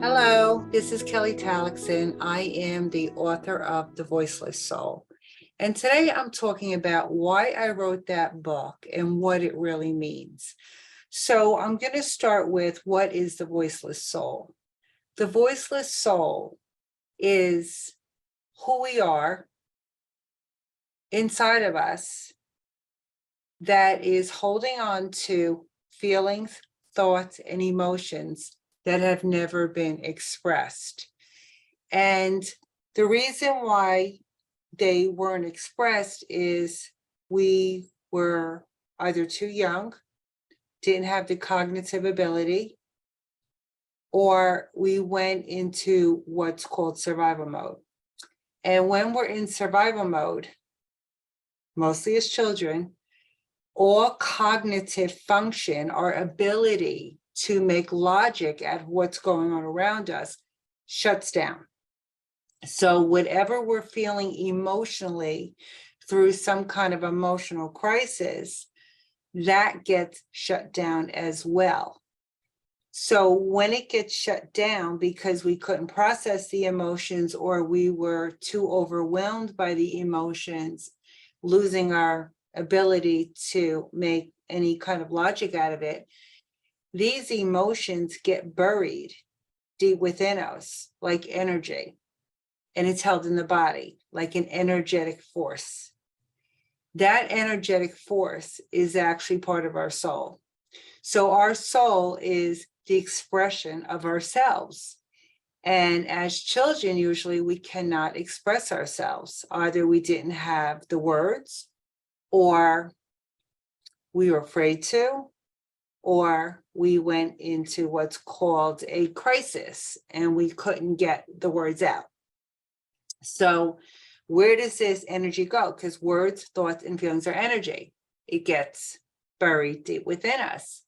Hello, this is Kelly Talixon. I am the author of The Voiceless Soul. And today I'm talking about why I wrote that book and what it really means. So I'm going to start with what is the voiceless soul? The voiceless soul is who we are inside of us that is holding on to feelings, thoughts, and emotions that have never been expressed. And the reason why they weren't expressed is we were either too young, didn't have the cognitive ability, or we went into what's called survival mode. And when we're in survival mode, mostly as children, all cognitive function, our ability to make logic at what's going on around us, shuts down. So whatever we're feeling emotionally through some kind of emotional crisis, that gets shut down as well. So when it gets shut down because we couldn't process the emotions or we were too overwhelmed by the emotions, losing our ability to make any kind of logic out of it, these emotions get buried deep within us like energy. And it's held in the body like an energetic force. That energetic force is actually part of our soul. So our soul is the expression of ourselves. And as children, usually we cannot express ourselves. Either we didn't have the words, or we were afraid to, or we went into what's called a crisis and we couldn't get the words out. So where does this energy go? Because words, thoughts, and feelings are energy. It gets buried deep within us.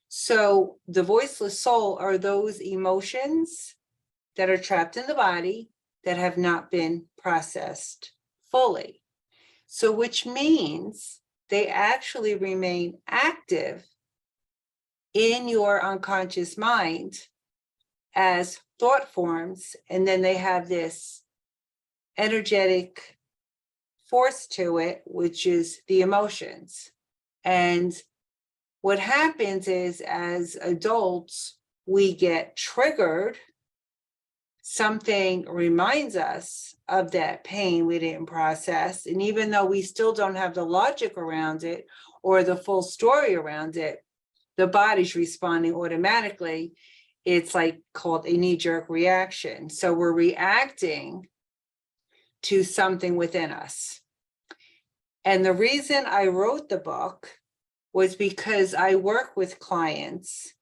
So the voiceless soul are those emotions that are trapped in the body that have not been processed fully. So which means they actually remain active in your unconscious mind as thought forms, and then they have this energetic force to it, which is the emotions. And what happens is, as adults, we get triggered. Something reminds us of that pain we didn't process. And even though we still don't have the logic around it or the full story around it, the body's responding automatically. It's like called a knee-jerk reaction. So we're reacting to something within us. And the reason I wrote the book was because I work with clients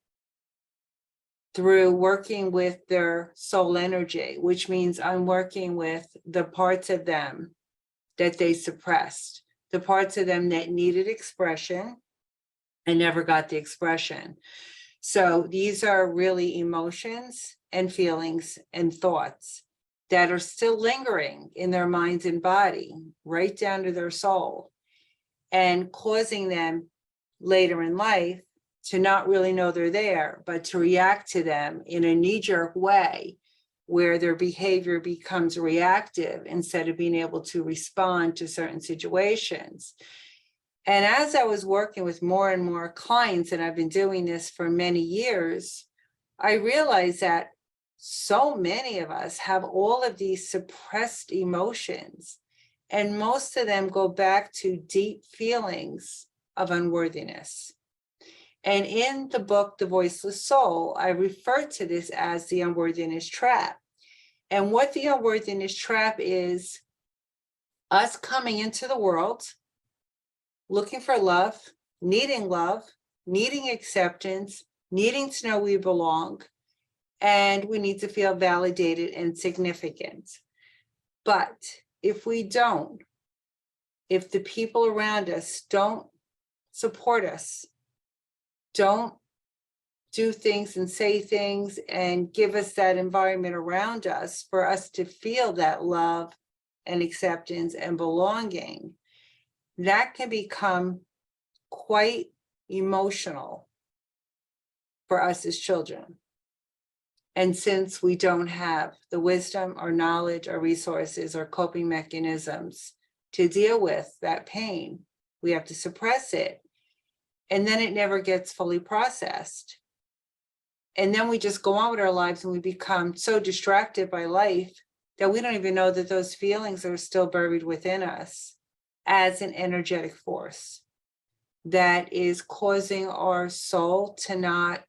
through working with their soul energy, which means I'm working with the parts of them that they suppressed, the parts of them that needed expression and never got the expression. So these are really emotions and feelings and thoughts that are still lingering in their minds and body, right down to their soul, and causing them later in life to not really know they're there, but to react to them in a knee-jerk way where their behavior becomes reactive instead of being able to respond to certain situations. And as I was working with more and more clients, and I've been doing this for many years, I realized that so many of us have all of these suppressed emotions, and most of them go back to deep feelings of unworthiness. And in the book, The Voiceless Soul, I refer to this as the unworthiness trap. And what the unworthiness trap is, us coming into the world, looking for love, needing acceptance, needing to know we belong, and we need to feel validated and significant. But if we don't, if the people around us don't support us, don't do things and say things and give us that environment around us for us to feel that love and acceptance and belonging, that can become quite emotional for us as children. And since we don't have the wisdom or knowledge or resources or coping mechanisms to deal with that pain, we have to suppress it. And then it never gets fully processed. And then we just go on with our lives and we become so distracted by life that we don't even know that those feelings are still buried within us as an energetic force that is causing our soul to not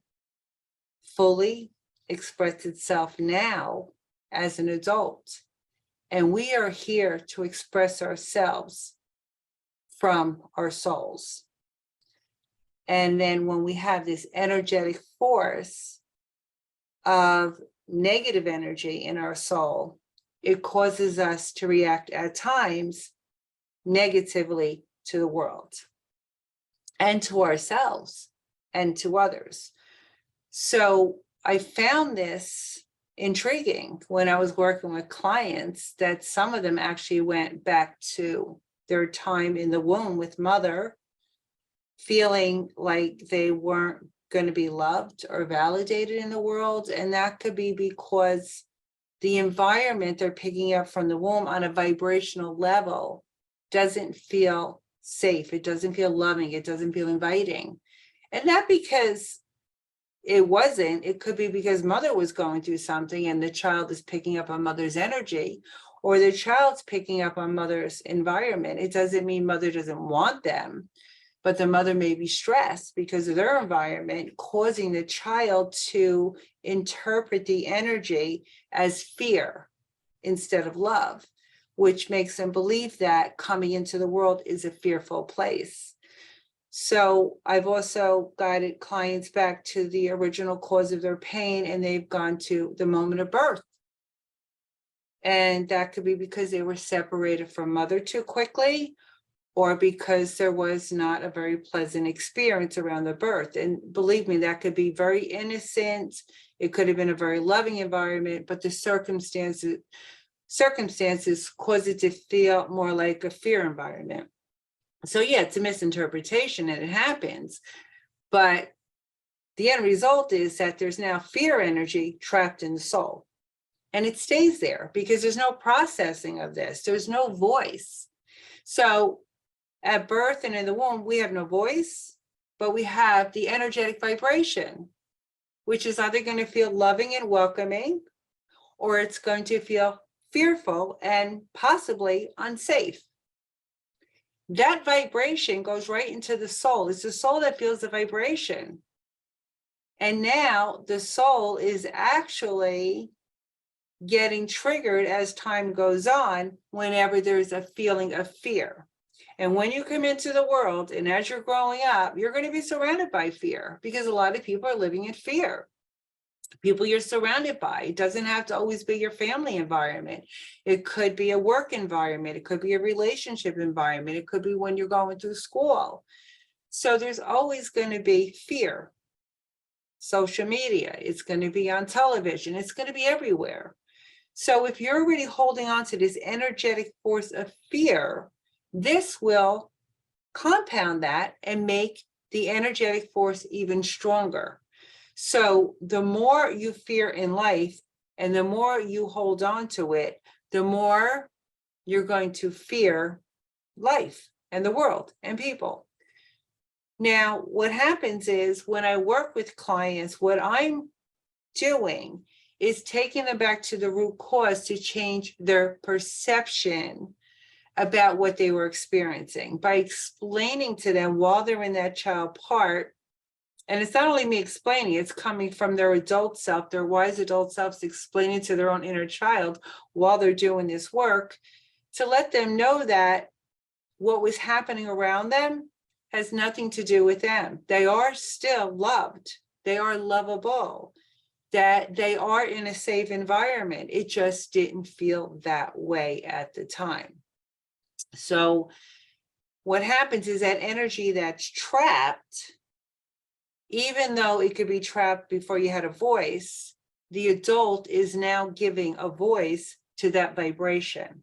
fully express itself now as an adult. And we are here to express ourselves from our souls. And then when we have this energetic force of negative energy in our soul, it causes us to react at times negatively to the world and to ourselves and to others. So I found this intriguing when I was working with clients, that some of them actually went back to their time in the womb with mother, feeling like they weren't going to be loved or validated in the world. And that could be because the environment they're picking up from the womb on a vibrational level doesn't feel safe. It doesn't feel loving. It doesn't feel inviting. And not because it wasn't, it could be because mother was going through something and the child is picking up on mother's energy, or the child's picking up on mother's environment. It doesn't mean mother doesn't want them, but the mother may be stressed because of their environment, causing the child to interpret the energy as fear instead of love, which makes them believe that coming into the world is a fearful place. So I've also guided clients back to the original cause of their pain, and they've gone to the moment of birth. And that could be because they were separated from mother too quickly, or because there was not a very pleasant experience around the birth. And believe me, that could be very innocent. It could have been a very loving environment, but the circumstances cause it to feel more like a fear environment. So yeah, it's a misinterpretation and it happens, but the end result is that there's now fear energy trapped in the soul, and it stays there because there's no processing of this. There's no voice. So at birth and in the womb, we have no voice, but we have the energetic vibration, which is either going to feel loving and welcoming, or it's going to feel fearful and possibly unsafe. That vibration goes right into the soul. It's the soul that feels the vibration. And now the soul is actually getting triggered as time goes on whenever there's a feeling of fear. And when you come into the world and as you're growing up, you're going to be surrounded by fear because a lot of people are living in fear. People you're surrounded by. It doesn't have to always be your family environment. It could be a work environment. It could be a relationship environment. It could be when you're going through school. So there's always going to be fear. Social media, it's going to be on television. It's going to be everywhere. So if you're already holding on to this energetic force of fear, this will compound that and make the energetic force even stronger. So the more you fear in life and the more you hold on to it, the more you're going to fear life and the world and people. Now, what happens is when I work with clients, what I'm doing is taking them back to the root cause to change their perception about what they were experiencing by explaining to them while they're in that child part. And it's not only me explaining, it's coming from their adult self, their wise adult selves explaining to their own inner child while they're doing this work, to let them know that what was happening around them has nothing to do with them. They are still loved. They are lovable, that they are in a safe environment. It just didn't feel that way at the time. So what happens is that energy that's trapped, even though it could be trapped before you had a voice, the adult is now giving a voice to that vibration,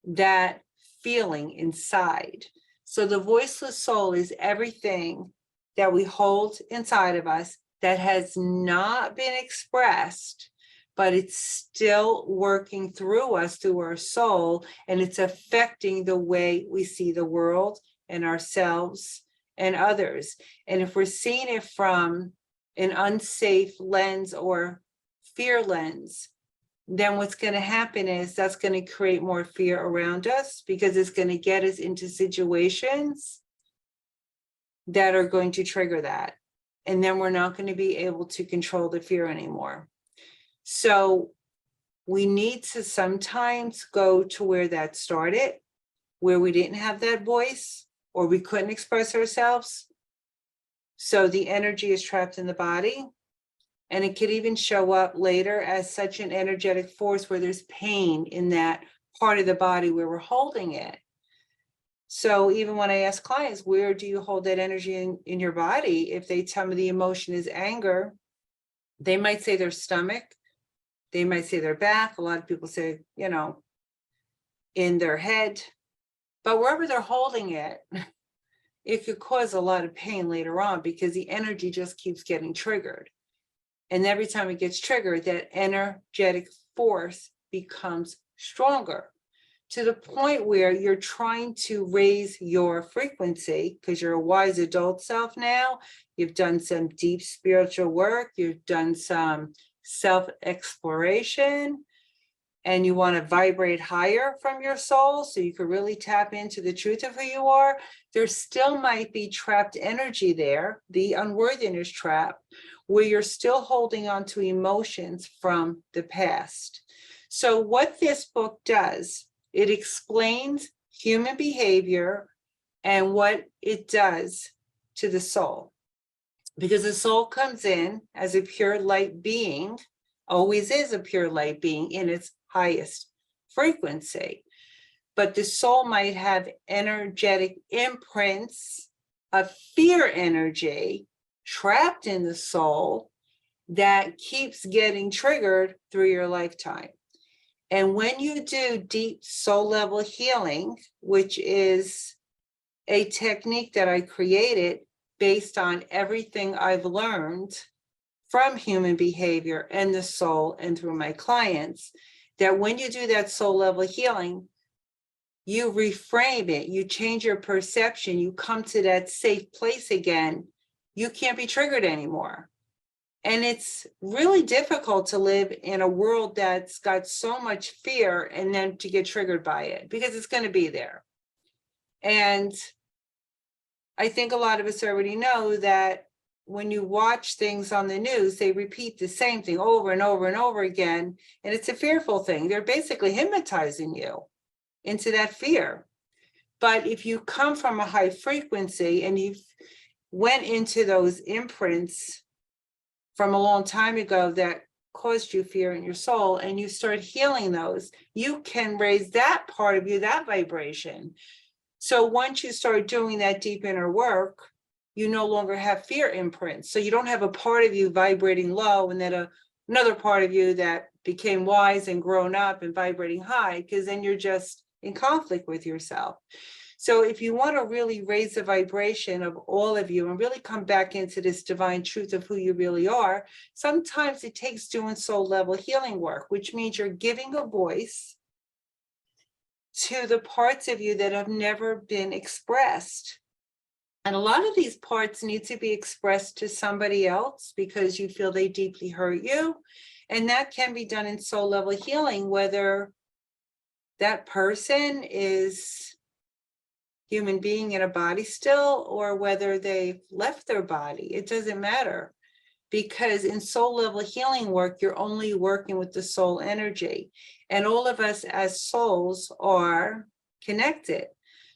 that feeling inside. So the voiceless soul is everything that we hold inside of us that has not been expressed, but it's still working through us, through our soul, and it's affecting the way we see the world and ourselves and others. And if we're seeing it from an unsafe lens or fear lens, then what's going to happen is that's going to create more fear around us, because it's going to get us into situations that are going to trigger that. And then we're not going to be able to control the fear anymore. So we need to sometimes go to where that started, where we didn't have that voice or we couldn't express ourselves. So the energy is trapped in the body. And it could even show up later as such an energetic force where there's pain in that part of the body where we're holding it. So even when I ask clients, where do you hold that energy in your body? If they tell me the emotion is anger, they might say their stomach, they might say their back. A lot of people say, in their head. But wherever they're holding it, it could cause a lot of pain later on, because the energy just keeps getting triggered. And every time it gets triggered, that energetic force becomes stronger, to the point where you're trying to raise your frequency, because you're a wise adult self now. You've done some deep spiritual work. You've done some self-exploration, and you want to vibrate higher from your soul so you can really tap into the truth of who you are. There still might be trapped energy there, the unworthiness trap, where you're still holding on to emotions from the past. So what this book does, it explains human behavior and what it does to the soul. Because the soul comes in as a pure light being, always is a pure light being in its highest frequency. But the soul might have energetic imprints of fear energy trapped in the soul that keeps getting triggered through your lifetime. And when you do deep soul level healing, which is a technique that I created based on everything I've learned from human behavior and the soul and through my clients, that when you do that soul level healing, you reframe it, you change your perception, you come to that safe place again. You can't be triggered anymore. And it's really difficult to live in a world that's got so much fear and then to get triggered by it, because it's going to be there. And I think a lot of us already know that when you watch things on the news, they repeat the same thing over and over and over again. And it's a fearful thing. They're basically hypnotizing you into that fear. But if you come from a high frequency and you've went into those imprints from a long time ago that caused you fear in your soul, and you start healing those, you can raise that part of you, that vibration. So once you start doing that deep inner work, you no longer have fear imprints. So you don't have a part of you vibrating low and then another part of you that became wise and grown up and vibrating high, because then you're just in conflict with yourself. So if you want to really raise the vibration of all of you and really come back into this divine truth of who you really are, sometimes it takes doing soul level healing work, which means you're giving a voice to the parts of you that have never been expressed. And a lot of these parts need to be expressed to somebody else because you feel they deeply hurt you. And that can be done in soul level healing, whether that person is human being in a body still, or whether they've left their body. It doesn't matter, because in soul level healing work, you're only working with the soul energy. And all of us as souls are connected.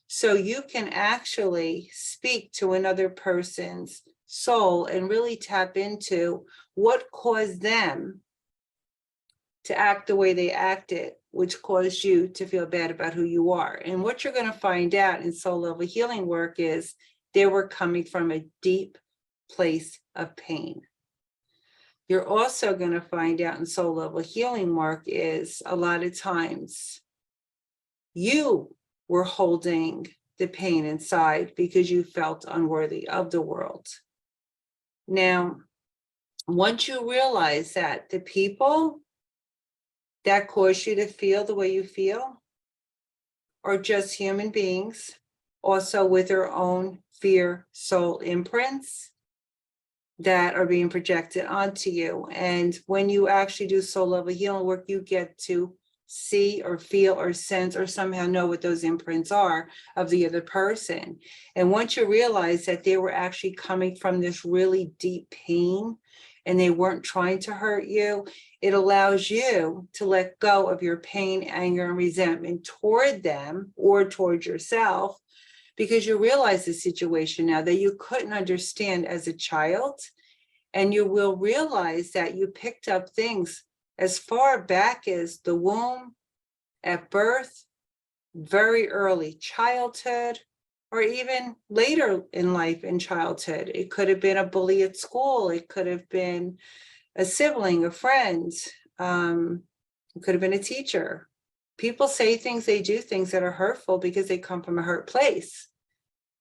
So you can actually speak to another person's soul and really tap into what caused them to act the way they acted, which caused you to feel bad about who you are. And what you're going to find out in soul level healing work is they were coming from a deep place of pain. You're also going to find out in soul level healing work is a lot of times you were holding the pain inside because you felt unworthy of the world. Now, Once you realize that the people that cause you to feel the way you feel are just human beings, also with their own fear soul imprints that are being projected onto you. And when you actually do soul level healing work, you get to see or feel or sense or somehow know what those imprints are of the other person. And once you realize that they were actually coming from this really deep pain and they weren't trying to hurt you, it allows you to let go of your pain, anger, and resentment toward them or toward yourself, because you realize the situation now that you couldn't understand as a child. And you will realize that you picked up things as far back as the womb, at birth, very early childhood, or even later in life in childhood. It could have been a bully at school. It could have been a sibling, a friend. It could have been a teacher. People say things, they do things that are hurtful because they come from a hurt place.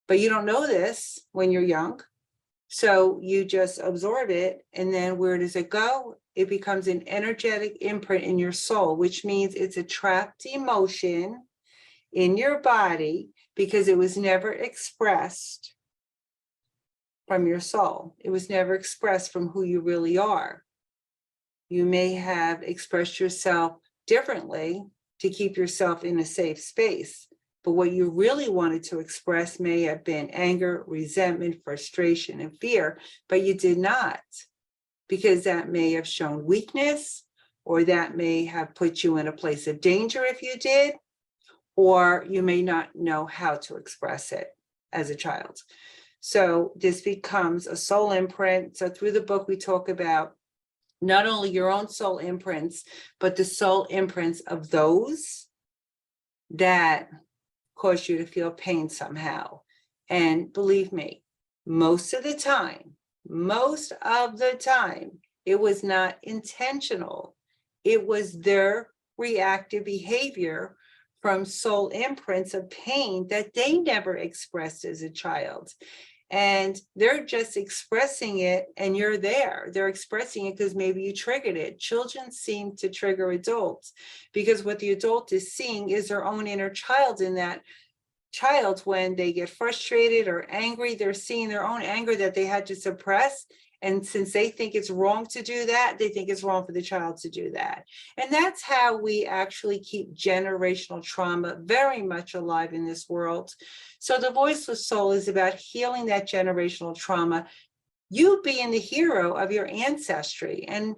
But you don't know this when you're young. So you just absorb it. And then where does it go? It becomes an energetic imprint in your soul, which means it's a trapped emotion in your body because it was never expressed from your soul. It was never expressed from who you really are. You may have expressed yourself differently to keep yourself in a safe space. But what you really wanted to express may have been anger, resentment, frustration, and fear, but you did not, because that may have shown weakness, or that may have put you in a place of danger if you did, or you may not know how to express it as a child. So this becomes a soul imprint. So through the book, we talk about not only your own soul imprints, but the soul imprints of those that cause you to feel pain somehow. And believe me, most of the time, it was not intentional. It was their reactive behavior from soul imprints of pain that they never expressed as a child. And they're just expressing it, and you're there. They're expressing it because maybe you triggered it. Children seem to trigger adults because what the adult is seeing is their own inner child in that child. When they get frustrated or angry, they're seeing their own anger that they had to suppress. And since they think it's wrong to do that, they think it's wrong for the child to do that. And that's how we actually keep generational trauma very much alive in this world. So the Voiceless Soul is about healing that generational trauma, you being the hero of your ancestry and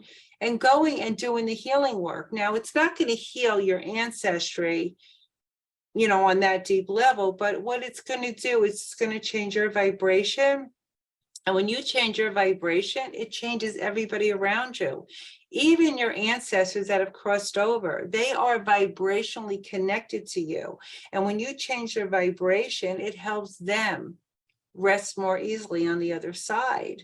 going and doing the healing work. Now, it's not going to heal your ancestry, on that deep level, but what it's going to do is it's going to change your vibration. And when you change your vibration, it changes everybody around you. Even your ancestors that have crossed over, they are vibrationally connected to you. And when you change your vibration, it helps them rest more easily on the other side.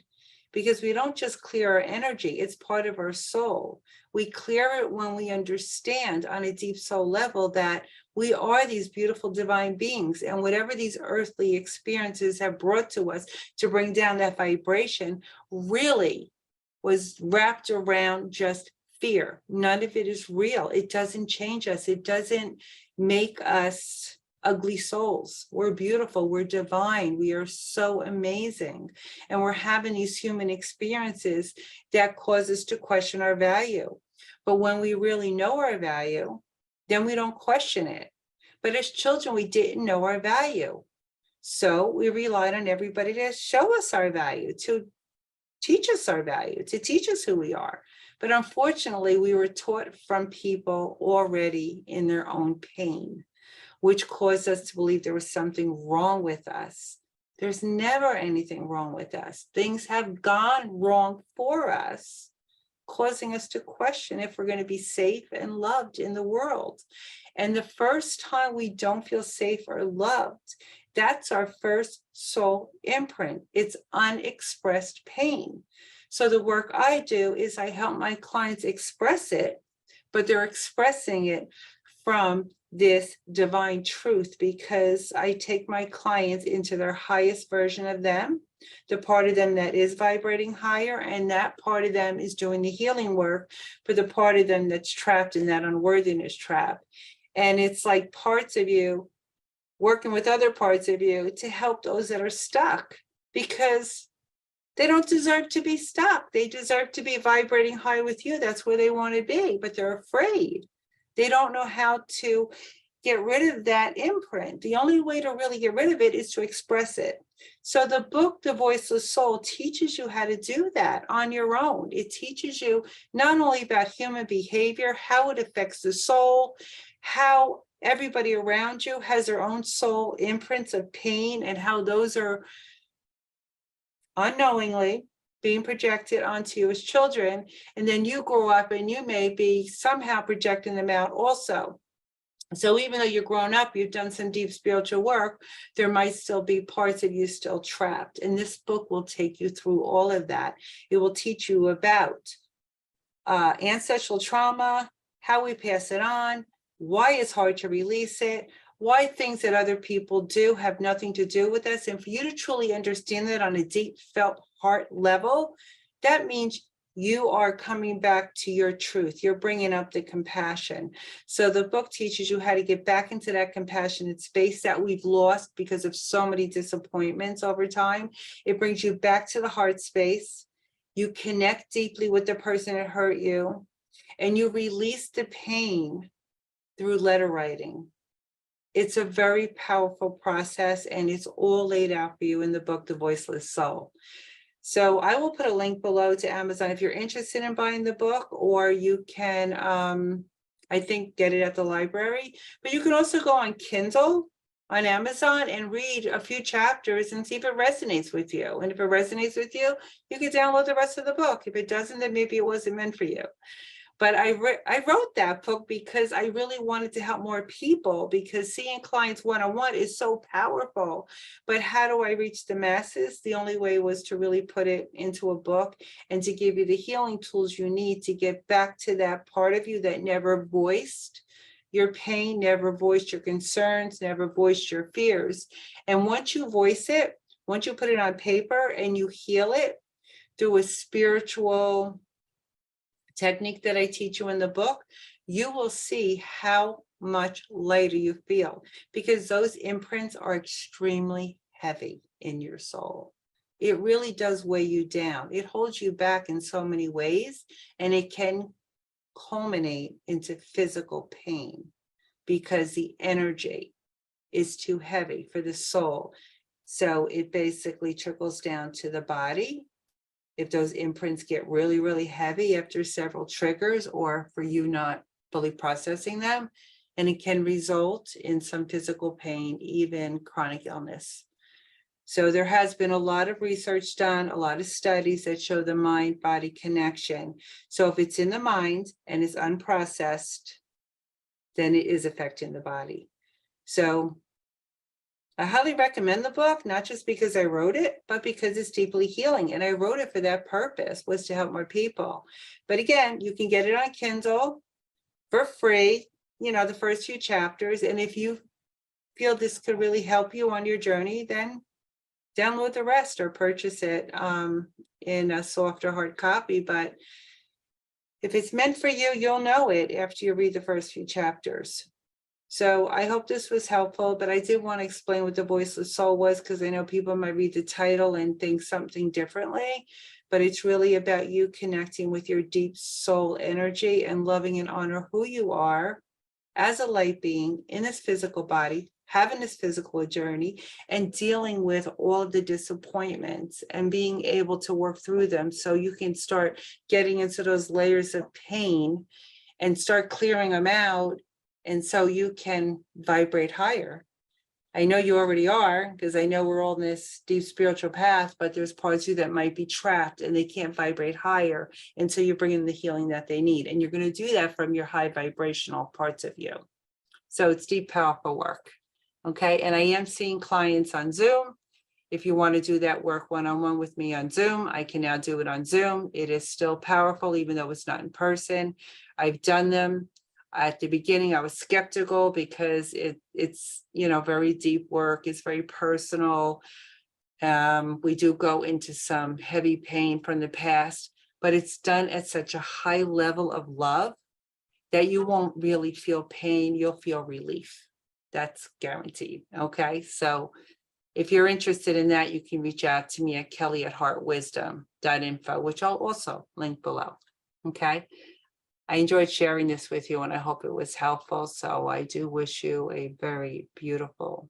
Because we don't just clear our energy, it's part of our soul. We clear it when we understand on a deep soul level that we are these beautiful divine beings, and whatever these earthly experiences have brought to us to bring down that vibration really was wrapped around just fear. None of it is real. It doesn't change us. It doesn't make us ugly souls. We're beautiful. We're divine. We are so amazing. And we're having these human experiences that cause us to question our value. But when we really know our value, then we don't question it. But as children, we didn't know our value. So we relied on everybody to show us our value, to teach us our value, to teach us who we are. But unfortunately, we were taught from people already in their own pain, which caused us to believe there was something wrong with us. There's never anything wrong with us. Things have gone wrong for us, causing us to question if we're going to be safe and loved in the world. And the first time we don't feel safe or loved, that's our first soul imprint. It's unexpressed pain. So the work I do is I help my clients express it, but they're expressing it from this divine truth, because I take my clients into their highest version of them, the part of them that is vibrating higher, and that part of them is doing the healing work for the part of them that's trapped in that unworthiness trap. And it's like parts of you working with other parts of you to help those that are stuck, because they don't deserve to be stuck. They deserve to be vibrating high with you. That's where they want to be, but they're afraid. They don't know how to get rid of that imprint. The only way to really get rid of it is to express it. So the book, The Voiceless Soul, teaches you how to do that on your own. It teaches you not only about human behavior, how it affects the soul, how everybody around you has their own soul imprints of pain, and how those are unknowingly being projected onto you as children. And then you grow up and you may be somehow projecting them out also. So even though you're grown up, you've done some deep spiritual work, there might still be parts of you still trapped. And this book will take you through all of that. It will teach you about ancestral trauma, how we pass it on, why it's hard to release it, why things that other people do have nothing to do with us. And for you to truly understand that on a deep felt heart level, that means you are coming back to your truth. You're bringing up the compassion. So the book teaches you how to get back into that compassionate space that we've lost because of so many disappointments over time. It brings you back to the heart space. You connect deeply with the person that hurt you, and you release the pain through letter writing. It's a very powerful process, and it's all laid out for you in the book, The Voiceless Soul. So I will put a link below to Amazon if you're interested in buying the book, or you can, I think, get it at the library. But you can also go on Kindle on Amazon and read a few chapters and see if it resonates with you. And if it resonates with you, you can download the rest of the book. If it doesn't, then maybe it wasn't meant for you. But I wrote that book because I really wanted to help more people, because seeing clients one-on-one is so powerful. But how do I reach the masses? The only way was to really put it into a book and to give you the healing tools you need to get back to that part of you that never voiced your pain, never voiced your concerns, never voiced your fears. And once you voice it, once you put it on paper and you heal it through a spiritual technique that I teach you in the book, you will see how much lighter you feel, because those imprints are extremely heavy in your soul. It really does weigh you down. It holds you back in so many ways, and it can culminate into physical pain because the energy is too heavy for the soul. So it basically trickles down to the body. If those imprints get really, really heavy after several triggers, or for you not fully processing them, and it can result in some physical pain, even chronic illness. So there has been a lot of research done, a lot of studies that show the mind-body connection. So if it's in the mind and it's unprocessed, then it is affecting the body. So I highly recommend the book, not just because I wrote it, but because it's deeply healing. And I wrote it for that purpose, was to help more people. But again, you can get it on Kindle for free, the first few chapters. And if you feel this could really help you on your journey, then download the rest or purchase it in a softer hard copy. But if it's meant for you, you'll know it after you read the first few chapters. So I hope this was helpful, but I did want to explain what the Voiceless Soul was, because I know people might read the title and think something differently, but it's really about you connecting with your deep soul energy and loving and honor who you are as a light being in this physical body, having this physical journey, and dealing with all of the disappointments and being able to work through them so you can start getting into those layers of pain and start clearing them out. And so you can vibrate higher. I know you already are, because I know we're all in this deep spiritual path, but there's parts of you that might be trapped and they can't vibrate higher until you bring in the healing that they need. And you're going to do that from your high vibrational parts of you. So it's deep, powerful work. Okay. And I am seeing clients on Zoom. If you want to do that work one-on-one with me on Zoom, I can now do it on Zoom. It is still powerful, even though it's not in person. I've done them At the beginning, I was skeptical because it's, very deep work. It's very personal. We do go into some heavy pain from the past, but it's done at such a high level of love that you won't really feel pain. You'll feel relief. That's guaranteed. Okay. So if you're interested in that, you can reach out to me at kelly@heartwisdom.info, which I'll also link below. Okay. I enjoyed sharing this with you and I hope it was helpful. So I do wish you a very beautiful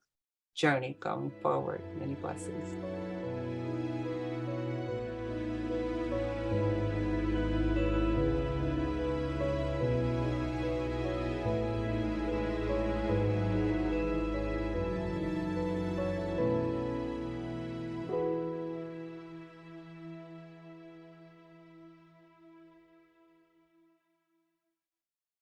journey going forward. Many blessings.